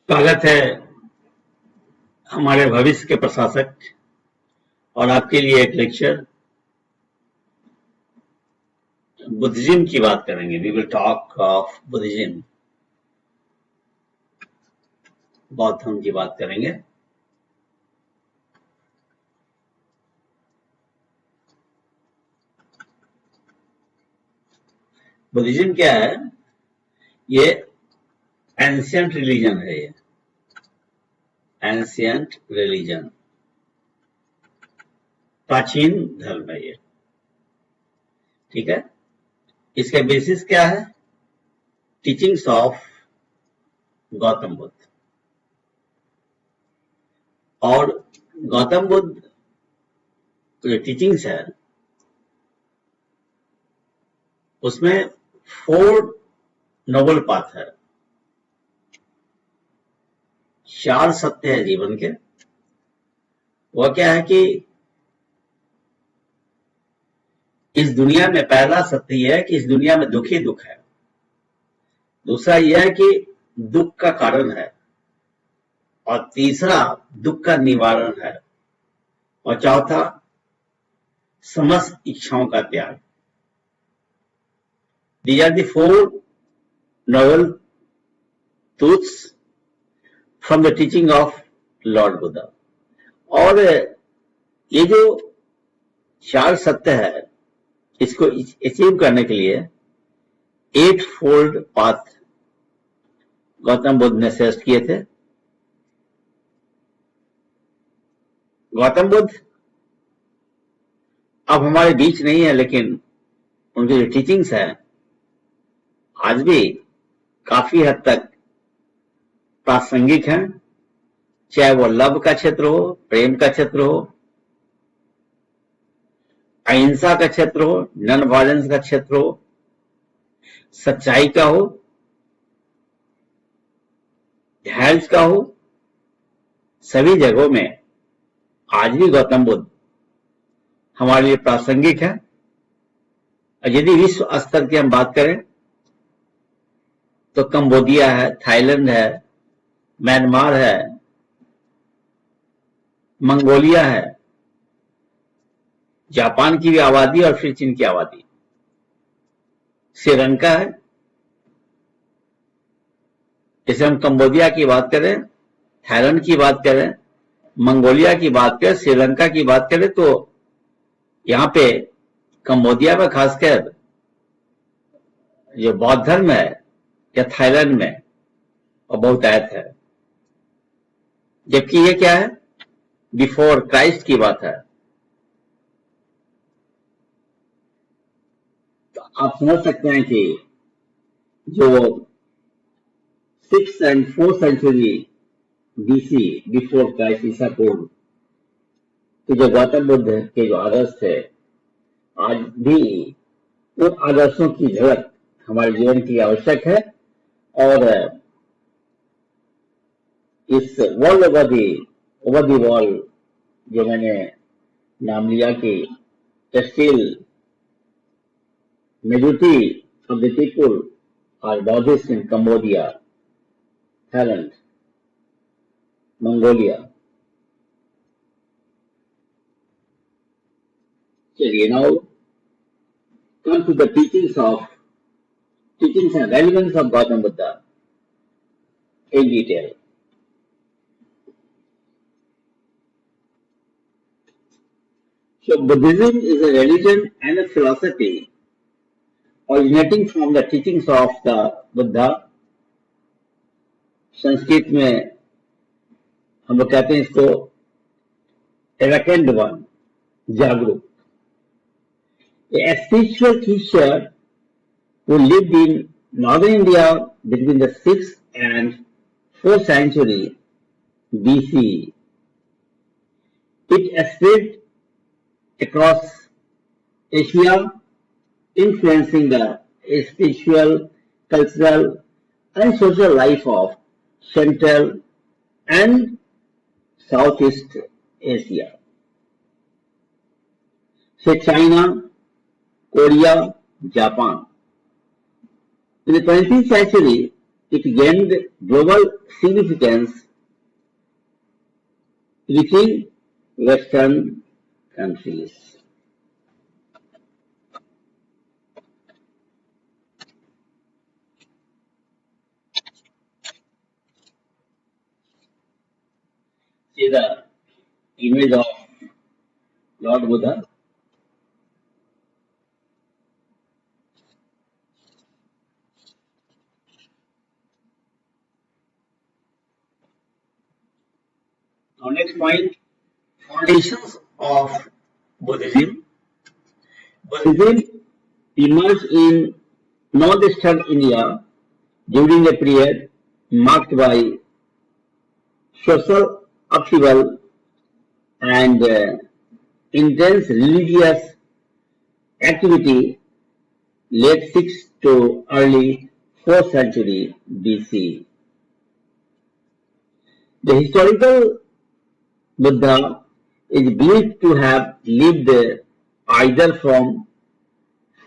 स्वागत है हमारे भविष्य के प्रशासक और आपके लिए एक लेक्चर बुद्धिज्म की बात करेंगे। We will talk of Buddhism, बौद्ध धर्म की बात करेंगे। बुद्धिज्म क्या है? ये एंशिएंट रिलीजन है। ये एंशिएंट रिलीजन, प्राचीन धर्म है ये, ठीक है। इसका बेसिस क्या है? Teachings of Gautam Buddha. और गौतम बुद्ध जो टीचिंग्स है उसमें 4 नोबल पाथ है, 4 सत्य है जीवन के। वह क्या है कि इस दुनिया में पहला सत्य यह है कि इस दुनिया में दुख ही दुख है। दूसरा यह है कि दुख का कारण है, और तीसरा दुख का निवारण है, और चौथा समस्त इच्छाओं का त्याग। These are the 4 noble truths from the teaching of Lord Buddha। और ये जो 4 सत्य है, इसको अचीव करने के लिए 8फोल्ड पाथ गौतम बुद्ध ने सजेस्ट किए थे। गौतम बुद्ध अब हमारे बीच नहीं है, लेकिन उनकी जो टीचिंग्स है आज भी काफी हद तक प्रासंगिक हैं, चाहे वो लव का क्षेत्र हो, प्रेम का क्षेत्र हो, अहिंसा का क्षेत्र हो, नॉन वायलेंस का क्षेत्र हो, सच्चाई का हो, हेल्थ का हो, सभी जगहों में आज भी गौतम बुद्ध हमारे लिए प्रासंगिक है। और यदि विश्व स्तर की हम बात करें तो कंबोडिया है, थाईलैंड है, म्यांमार है, मंगोलिया है, जापान की भी आबादी और फिर चीन की आबादी, श्रीलंका है। जैसे हम कंबोडिया की बात करें, थाईलैंड की बात करें, मंगोलिया की बात करें, श्रीलंका की बात करें, तो यहां पे कंबोडिया में खासकर जो बौद्ध धर्म है या थाईलैंड में और बहुतायत है। जबकि ये क्या है? बिफोर क्राइस्ट की बात है। तो आप समझ सकते हैं कि जो 6th and 4th century BC, before Christ, ईसा पूर्व कि जो गौतम बुद्ध के जो आदर्श थे, आज भी उन आदर्शों की झलक हमारे जीवन की आवश्यक है। और इस वर्ल्ड ओवर दी वॉल जो मैंने नाम लिया कि still majority of the people are Buddhist in Cambodia, Thailand, Mongolia. चलिए now come to the teachings and relevance of Gautam Buddha in detail. So Buddhism is a religion and a philosophy originating from the teachings of the Buddha। Sanskrit में हम लोग कहते हैं इसको awakened one, जागरूक। A spiritual teacher who lived in northern India between the 6th and 4th century BC. It spread across Asia, influencing the spiritual, cultural, and social life of Central and Southeast Asia. Say China, Korea, Japan. In the 20th century, it gained global significance within Western countries. See the image of Lord Buddha. Now next point, foundations of Buddhism. Buddhism emerged in northeastern India during a period marked by social upheaval and intense religious activity late 6th to early 4th century BC. The historical Buddha is believed to have lived either from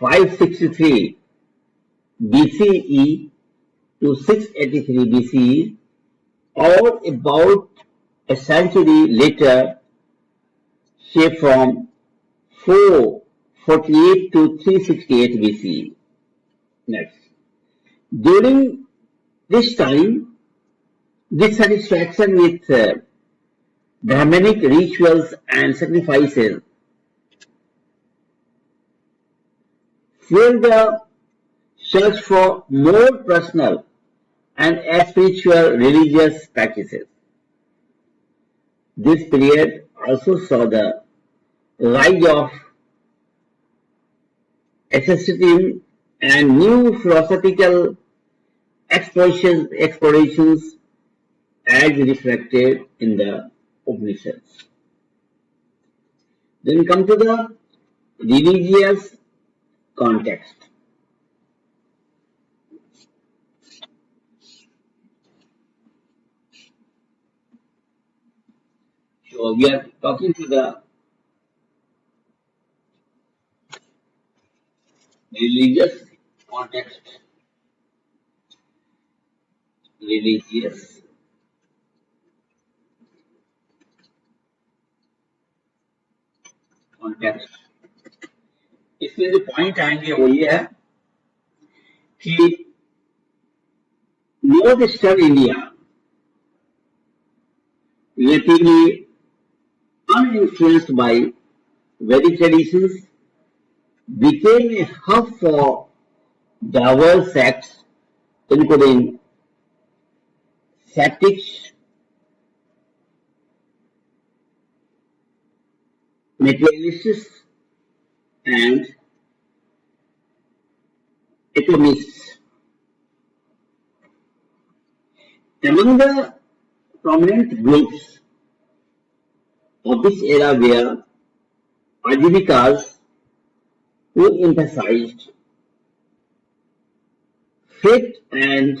563 BCE to 683 BCE or about a century later, say from 448 to 368 BCE. Next. During this time, dissatisfaction with Brahmanic rituals and sacrifices fueled the search for more personal and spiritual religious practices. This period also saw the rise of asceticism and new philosophical explorations as reflected in the Upanishads. Then come to the religious context. So we are talking to the religious context. Religious context. इसमें जो point आएंगे वो ये है कि north eastern India relatively uninfluenced by Vedic traditions became a hub for diverse sects including skeptics, materialists, and atomists. Among the prominent groups of this era were Ajivikas, who emphasized faith, and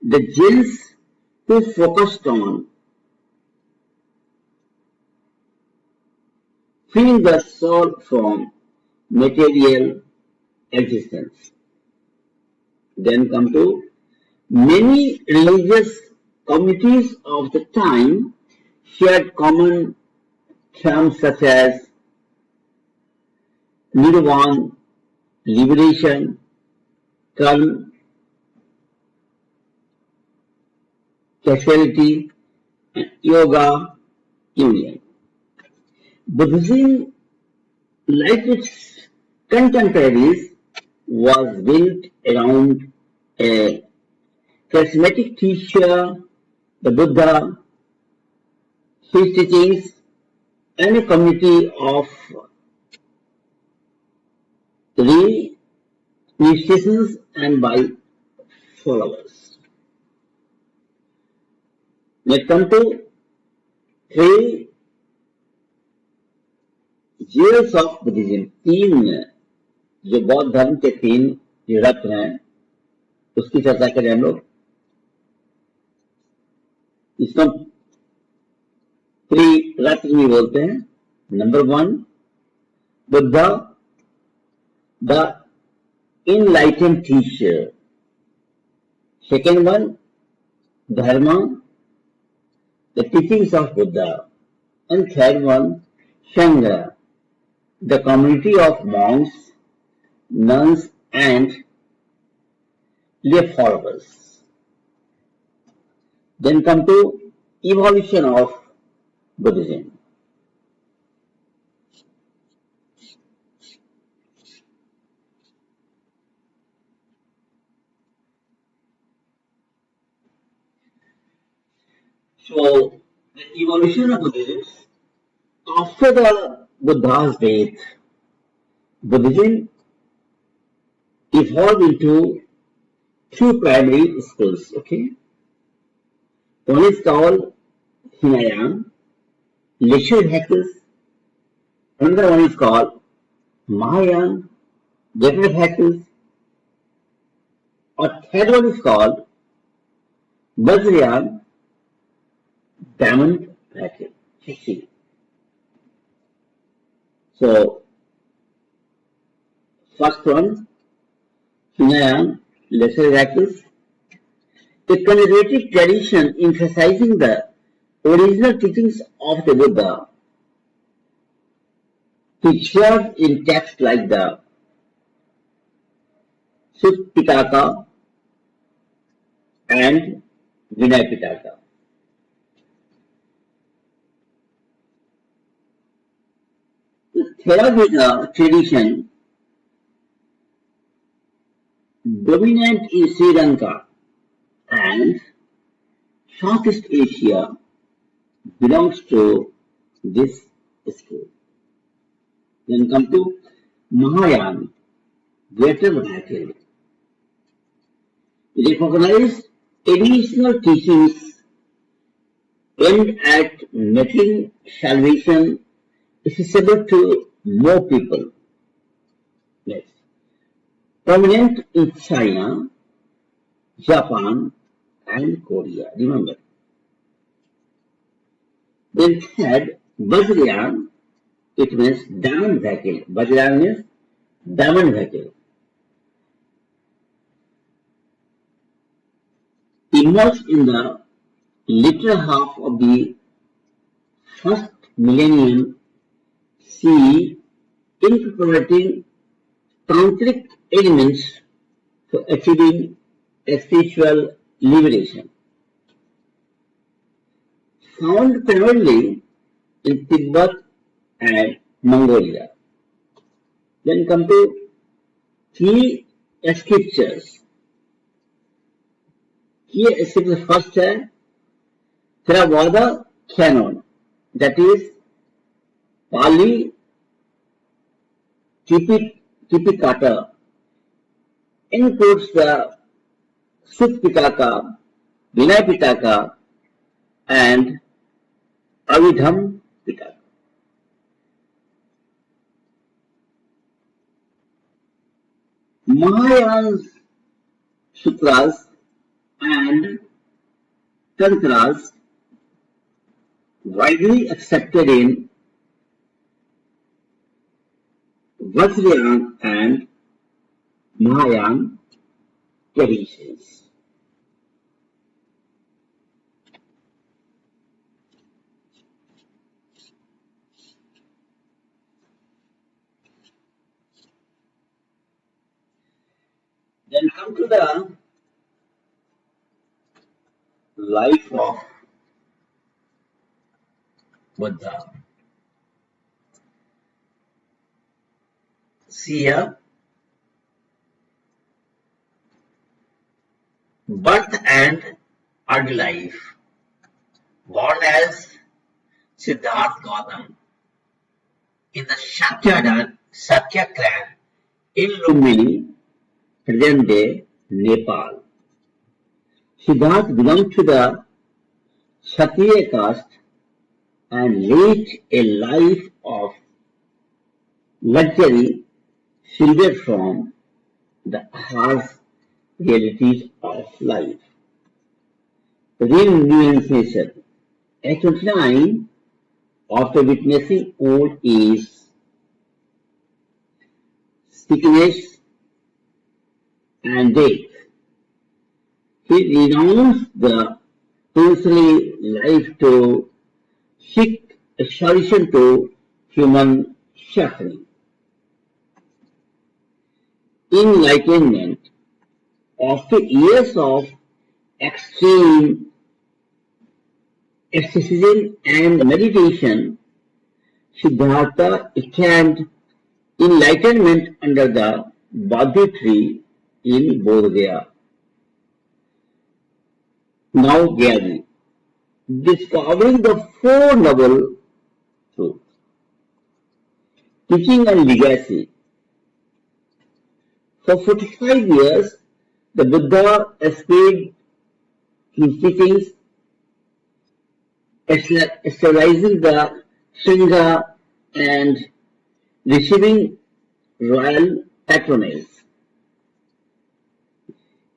the Jains, who focused on freeing the soul from material existence. Then come to many religious communities of the time shared common terms such as Nirvana, liberation, karma, causality, and yoga, union. Buddhism, like its contemporaries, was built around a charismatic teacher, the Buddha, his teachings, and a community of initiations and by followers. Let's come to three years of Buddhism. तीन जो बौद्ध धर्म के तीन रत्न हैं उसकी चर्चा करें हम लोग. इसको त्रिरत्न भी बोलते हैं. Number 1 Buddha, the enlightened teacher, Second one, Dharma, the teachings of Buddha. And third one, Sangha, the community of monks, nuns and lay followers. Then come to evolution of Buddhism. So, the evolution of Buddhism, after the Buddha's death, Buddhism evolved into two primary schools, okay? One is called Hinayana, lesser practice. Another one is called Mahayana, greater practice. A third one is called Vajrayana, diamond practice. See. So, first one, Hinayana, lesser practice. A conservative tradition emphasizing the original teachings of the Buddha, preserved in texts like the Sutta Pitaka and Vinaya Pitaka. The Theravada tradition dominant in Sri Lanka and Southeast Asia belongs to this school. Then come to Mahayana, greater vernacular. Recognize additional teachings aimed at making salvation accessible to more people. Next. Prominent in China, Japan and Korea. Remember. Then third, Vajrayana, it means diamond vehicle. Vajrayana means diamond vehicle. Emerged in the later half of the first millennium CE, incorporating tantric elements for achieving spiritual liberation. Found primarily in Tibet and Mongolia. Then come to key scriptures. Key scriptures first है Theravada canon, that is Pali Tipikata, includes the Sutta Pitaka, Vinaya Pitaka and Abhidhamma Pitaka. Mahayana Sutras and Tantras widely accepted in Vajrayana and Mahayana traditions. Then come to the life of Buddha. See here, birth and early life. Born as Siddhartha Gautam in the Sakya clan in Lumbini, present day Nepal. Siddhartha belonged to the Kshatriya caste and lived a life of luxury shielded from the harsh realities of life. Renunciation. At 29, after witnessing old age, sickness and death, He renounced the princely life to seek a solution to human suffering. Enlightenment, after years of extreme asceticism and meditation, Siddhartha attained enlightenment under the Bodhi tree in Bodh Gaya. Now Gyani, discovering the Four Noble Truths, teaching and legacy. For 45 years, the Buddha explained his teachings, sterilizing the Sangha and receiving royal patronage.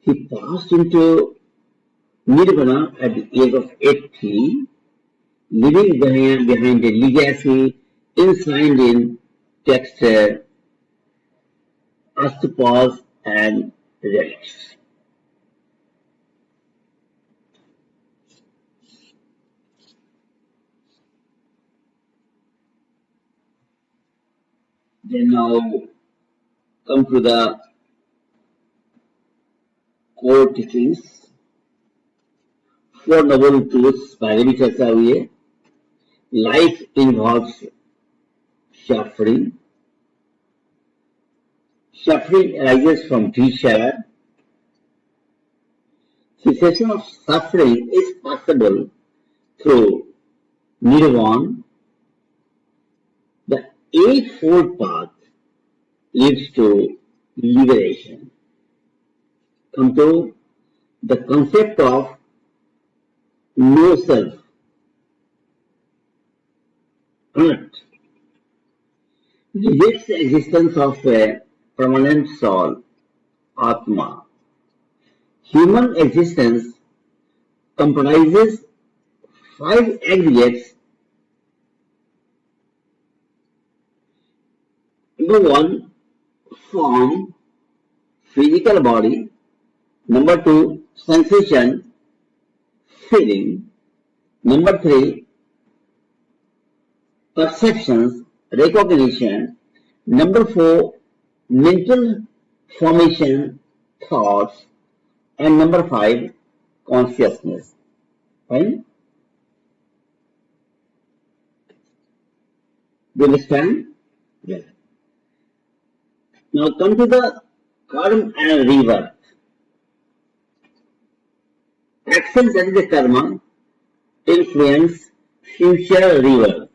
He passed into Nirvana at the age of 80, leaving behind a legacy enshrined in texts, astupas and relics. Then now come to the core teachings. Four Noble Truths पहले भी चर्चा हुई है. Life involves suffering. Suffering arises from desire. Cessation of suffering is possible through Nirvana. The Eightfold Path leads to liberation. Come to the concept of no self. Correct. Rejects the existence of a permanent soul, Atma. Human existence comprises five aggregates. Number one, form, physical body. Number two, sensation, feeling. Number three, perceptions, recognition. Number four, mental formation, thoughts. And number five, consciousness. Fine? Do you understand? Yes. Now come to the karma and rebirth. Actions, that is the karma, influence future rebirth.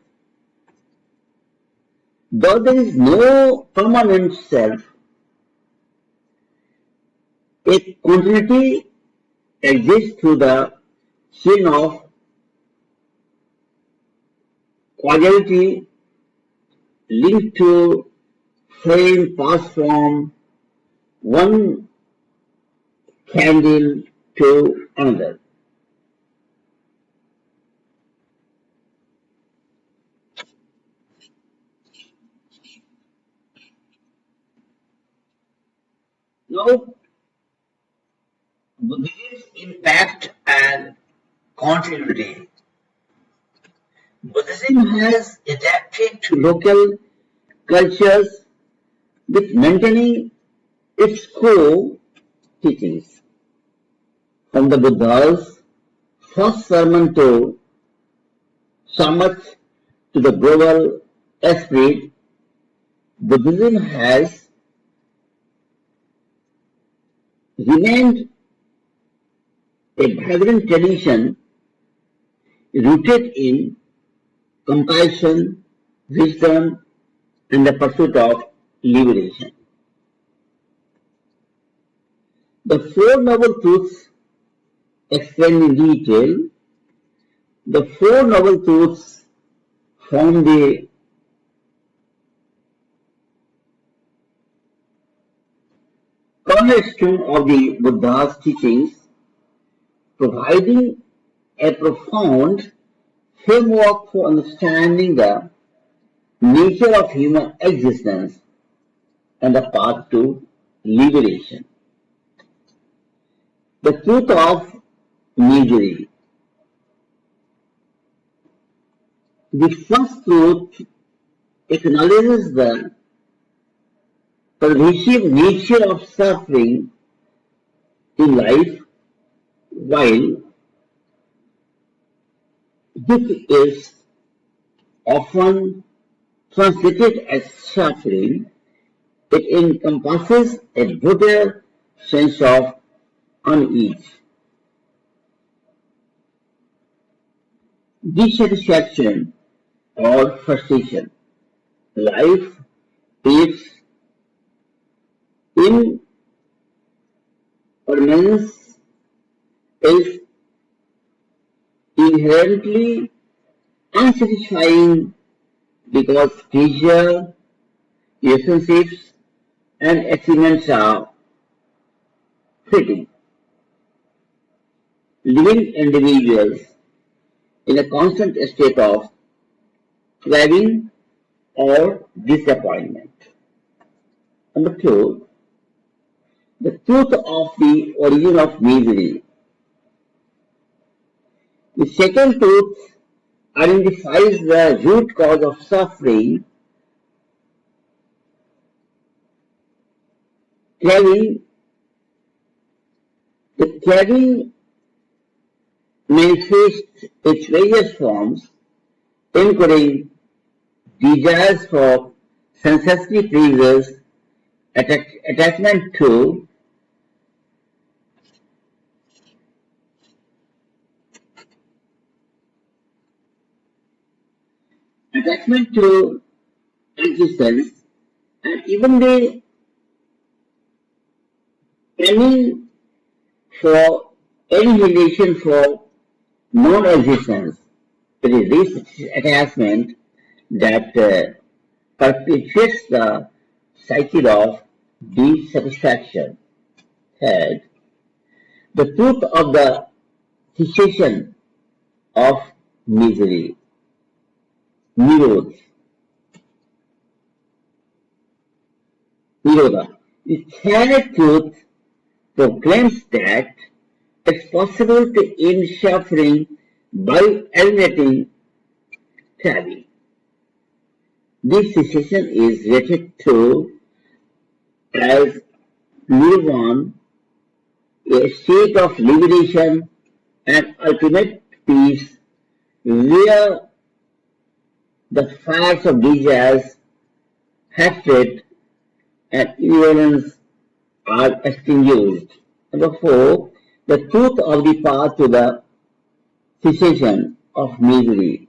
Though there is no permanent self, a continuity exists through the chain of causality linked to flame passed from one candle to another. Now, Buddhism's impact and continuity. Buddhism has adapted to local cultures with maintaining its core teachings. From the Buddha's first sermon to Samat to the global esprit, Buddhism has remained a vibrant tradition rooted in compassion, wisdom, and the pursuit of liberation. The Four Noble Truths explained in detail. The Four Noble Truths form the cornerstone of the Buddha's teachings, providing a profound framework for understanding the nature of human existence and the path to liberation. The truth of misery. The first truth acknowledges the pervasive nature of suffering in life, while this is often translated as suffering. It encompasses a broader sense of unease, dissatisfaction, or frustration. Life is impermanence is inherently unsatisfying because pleasure, relationships, and achievements are fleeting. Living individuals in a constant state of craving or disappointment. Number two, the truth of the origin of misery. The second truth identifies the root cause of suffering. Craving, the craving manifests its various forms, including desires for sensory pleasures, attachment to existence, and even the planning for any relation for non-existence. It is this attachment that perpetuates the cycle of dissatisfaction. Third, the truth of the cessation of misery. Nirodha. The third truth proclaims that it's possible to end suffering by eliminating craving. This cessation is related to as Nirvana, a state of liberation and ultimate peace where the fires of desires, hatred, and ignorance are extinguished. Number four, the truth of the path to the cessation of misery.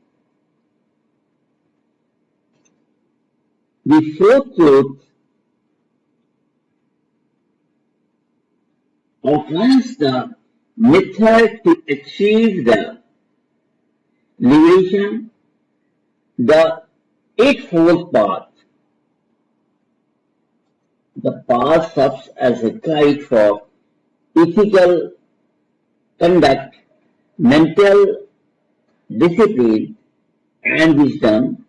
The fourth truth outlines the method to achieve the liberation, the Eightfold Path. The path serves as a guide for ethical conduct, mental discipline, and wisdom,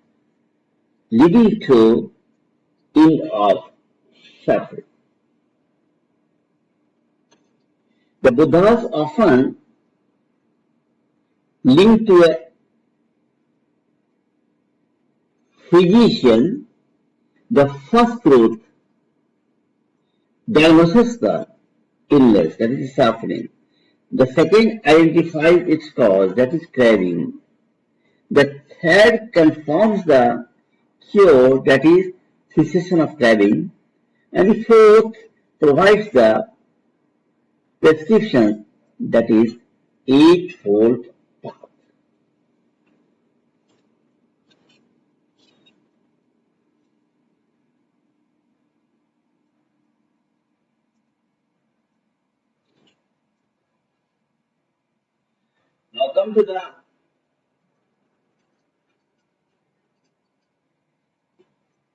leading to end of suffering. The Buddhas often linked to a physician. The first truth diagnoses the illness, that is suffering. The second identifies its cause, that is craving. The third confirms the cure, that is cessation of craving. And the fourth provides the prescription, that is Eightfold Path. Now come to the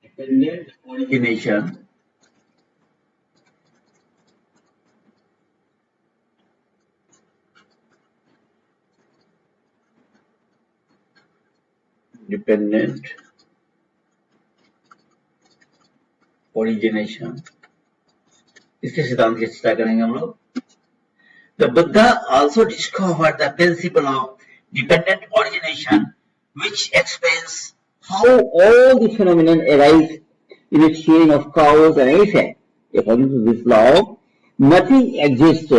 dependent origination. Dependent origination, इसके सिद्धांत की चर्चा करेंगे हम लोग. The Buddha also discovered the principle of dependent origination, which explains how all the phenomena arise in a chain of cause and effect. According to this law, nothing exists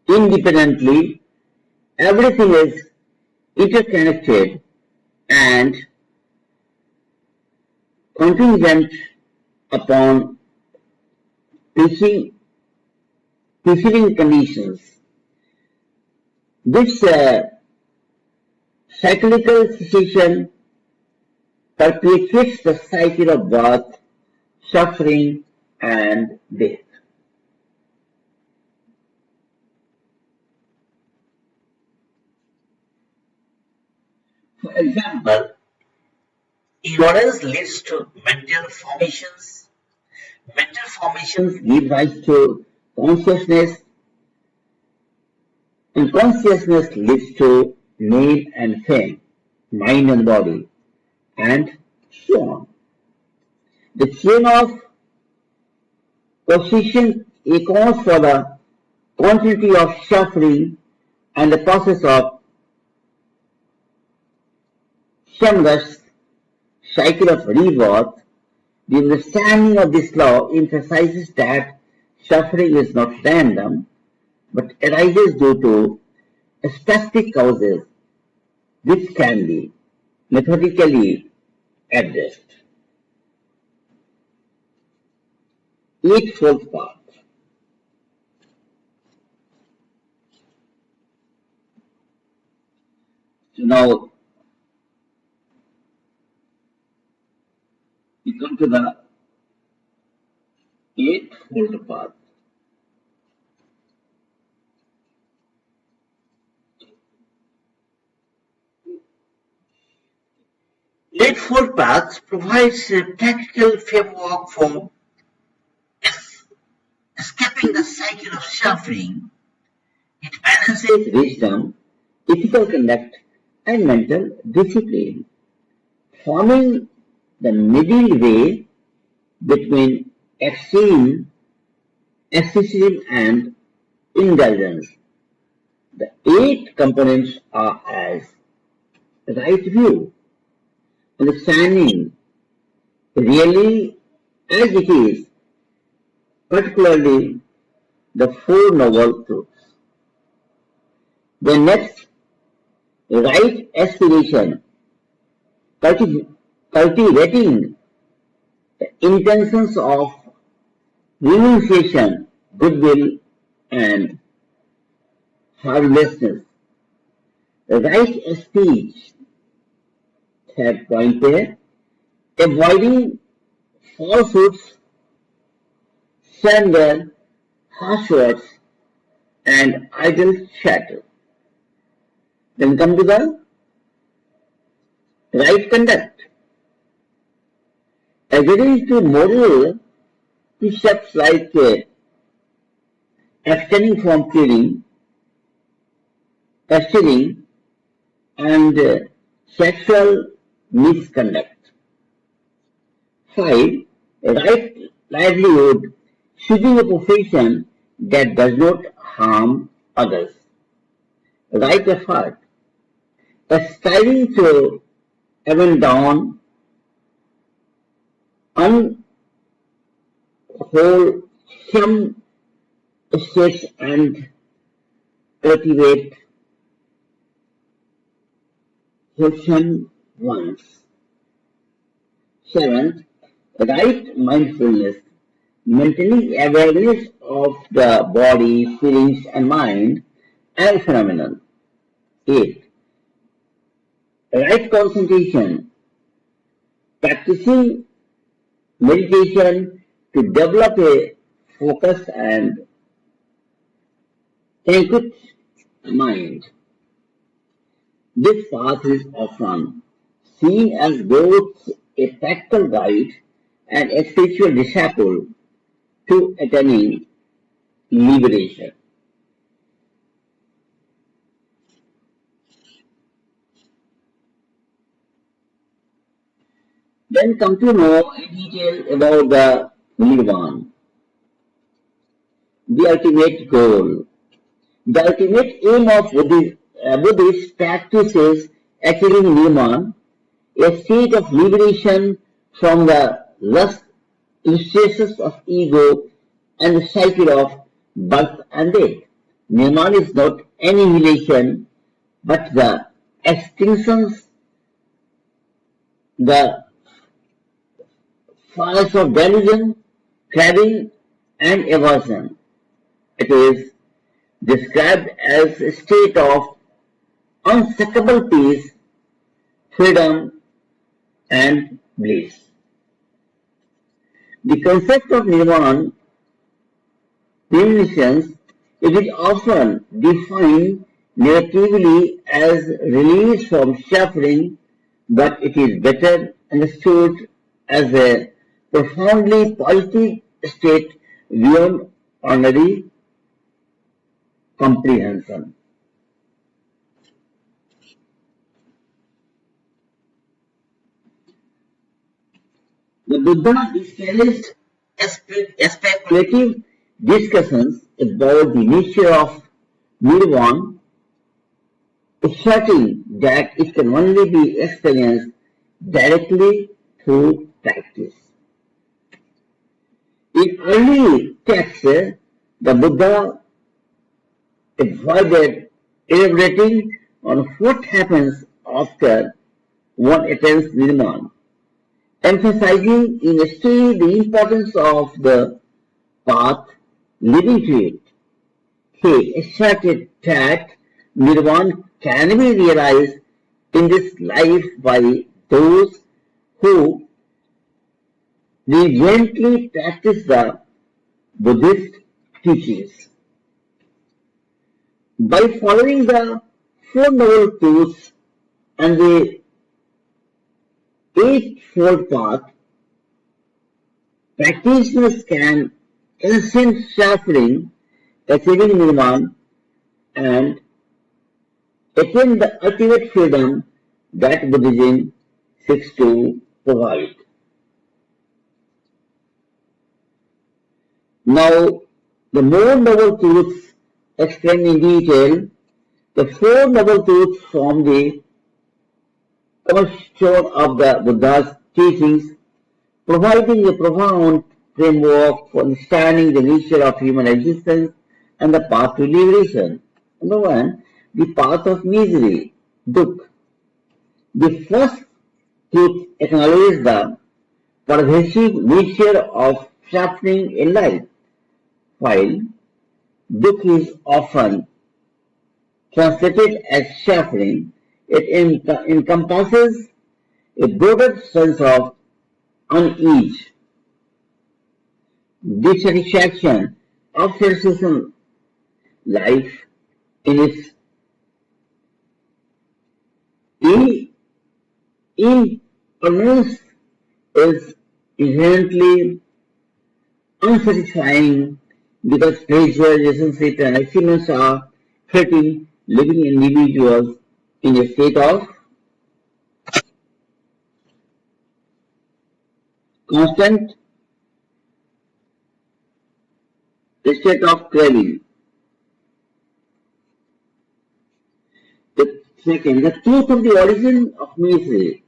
independently. Everything is interconnected and contingent upon preceding conditions. This cyclical cessation perpetuates the cycle of birth, suffering, and death. For example, ignorance leads to mental formations. Mental formations give rise to consciousness, and consciousness leads to name and fame, mind and body, and so on. The chain of causation accounts for the quantity of suffering and the process of shameless cycle of rebirth. The understanding of this law emphasizes that suffering is not random, but arises due to specific causes which can be methodically addressed. Eightfold Path. So now we come to the Eightfold Path. Eightfold Path provides a practical framework for escaping the cycle of suffering. It balances wisdom, ethical conduct, and mental discipline, forming the middle way between extreme, excessive, and indulgence. The 8 components are as right view, understanding really as it is, particularly the 4 noble truths. The next, right aspiration, cultivating the intentions of renunciation, goodwill, and harmlessness. The right speech, third point there, avoiding falsehoods, slander, harsh words, and idle chatter. Then come to the right conduct. Adhering to moral precepts like abstaining from killing, stealing, and sexual misconduct. 5. Right livelihood, choosing a profession that does not harm others. Right effort, striving to abandon unwholesome states and cultivate wholesome ones. 7. Right mindfulness, maintaining awareness of the body, feelings, and mind and phenomenon. 8. Right concentration, practicing meditation to develop a focused and tranquil mind. This path is often seen as both a practical guide and a spiritual disciple to attaining liberation. Then come to know in detail about the Nirvana. the ultimate goal. The ultimate aim of Buddhist practice is achieving Nirvana, a state of liberation from the lust, stresses of ego, and the cycle of birth and death. Nirvana is not annihilation, but the extinction, the fires of delusion, craving, and aversion. It is described as a state of unshakable peace, freedom, and bliss. The concept of nirvana, reminiscence, it is often defined negatively as release from suffering, but it is better understood as a profoundly positive state beyond ordinary comprehension. The Buddha discouraged speculative discussions about the nature of nirvana, asserting that it can only be experienced directly through practice. In early texts, the Buddha avoided elaborating on what happens after one attains nirvana, emphasizing instead the importance of the path leading to it. He asserted that nirvana can be realized in this life by those who diligently practice the Buddhist teachings. By following the Four Noble Truths and the Eightfold Path, practitioners can transcend suffering, achieving nirvana, and attain the ultimate freedom that Buddhism seeks to provide. Now, the more noble truths explained in detail, the Four Noble Truths form the cornerstone of the Buddha's teachings, providing a profound framework for understanding the nature of human existence and the path to liberation. Number one, the path of misery, dukkha. The first truth acknowledges the pervasive nature of suffering in life. While dukkha is often translated as suffering, it encompasses a broader sense of unease, dissatisfaction, obsession. Life in its impermanence is inherently unsatisfying because pleasure, relationship, and achievements are threatening living individuals in a state of constant craving. The second, the truth of the origin of misery.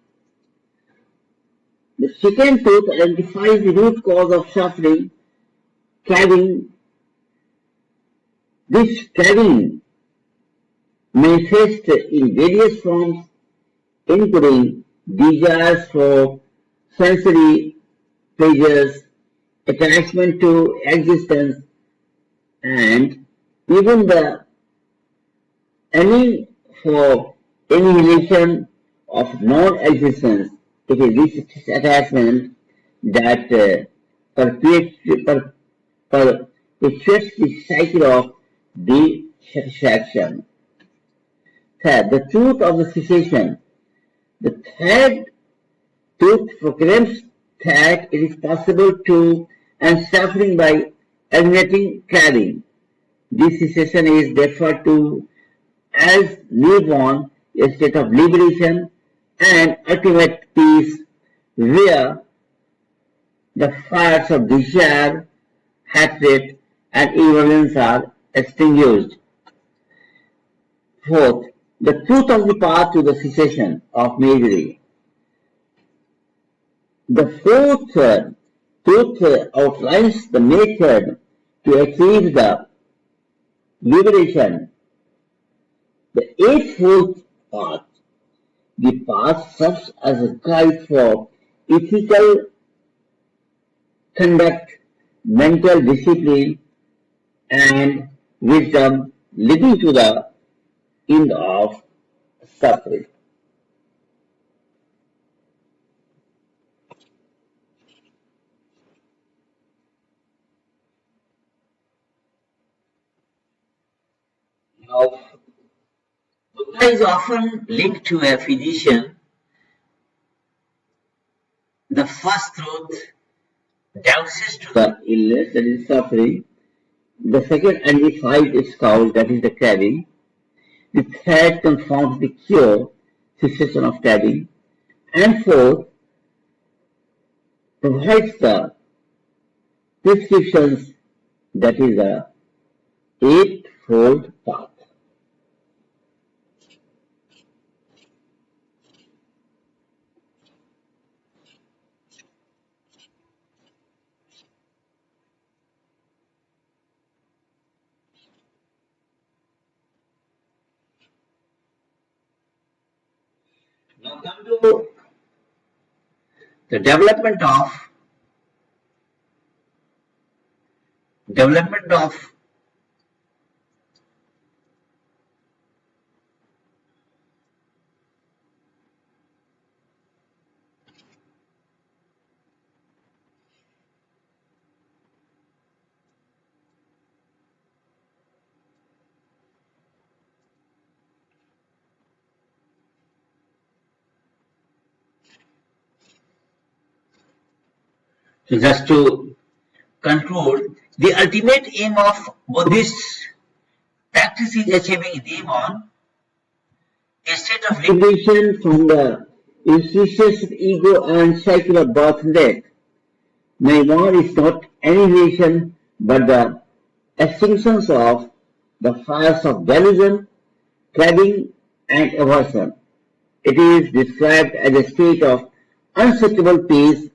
The second truth identifies the root cause of suffering, craving. This craving manifests in various forms, including desires for sensory pleasures, attachment to existence, and even the aiming for annihilation of non-existence. It is this attachment that perpetuates the cycle of dissatisfaction. Third, the truth of the cessation. The third truth proclaims that it is possible to end suffering by eliminating craving. This cessation is referred to as nirvana, a state of liberation and ultimate peace, where the fires of desire, hatred, and ignorance are extinguished. Fourth, the truth of the path to the cessation of misery. The fourth truth outlines the method to achieve the liberation. The Eightfold Path. The path serves as a guide for ethical conduct, mental discipline, and wisdom, leading to the end of suffering. Now, Buddha is often linked to a physician. The first truth denounces to the illness, that is suffering. The second identifies its cause, that is the craving. The third confirms the cure, cessation of craving. And fourth, provides the prescriptions, that is the Eightfold Path. Now come to the development of so just to conclude, the ultimate aim of Buddhist practice is achieving Nirvana, a state of liberation from the insidious ego and cycle of birth and death. Nirvana is not annihilation but the extinction of the fires of delusion, craving, and aversion. It is described as a state of unsearchable peace,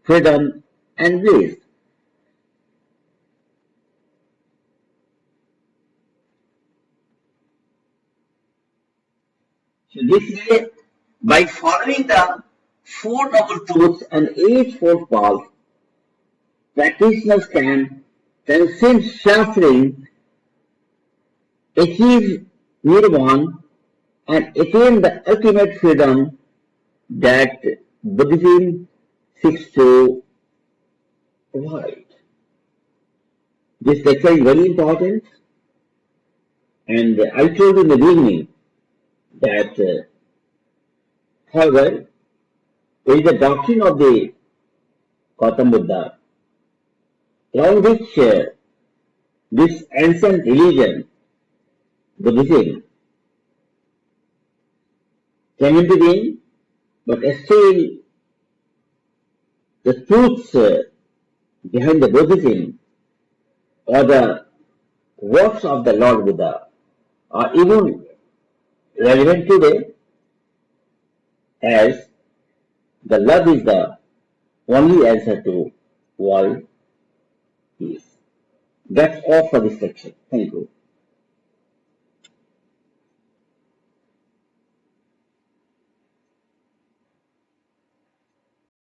freedom, and bliss. So this way, by following the Four Noble Truths and Eightfold Path, practitioners can transcend suffering, achieve Nirvana, and attain the ultimate freedom that Buddhism seeks to provide. This lecture is very important, and I told you in the beginning that, however, there is a doctrine of the Gautam Buddha, along which this ancient religion, Buddhism, came into being, but still the truths behind the Buddhism or the works of the Lord Buddha are even relevant today, as the love is the only answer to world peace. That's all for this section. Thank you.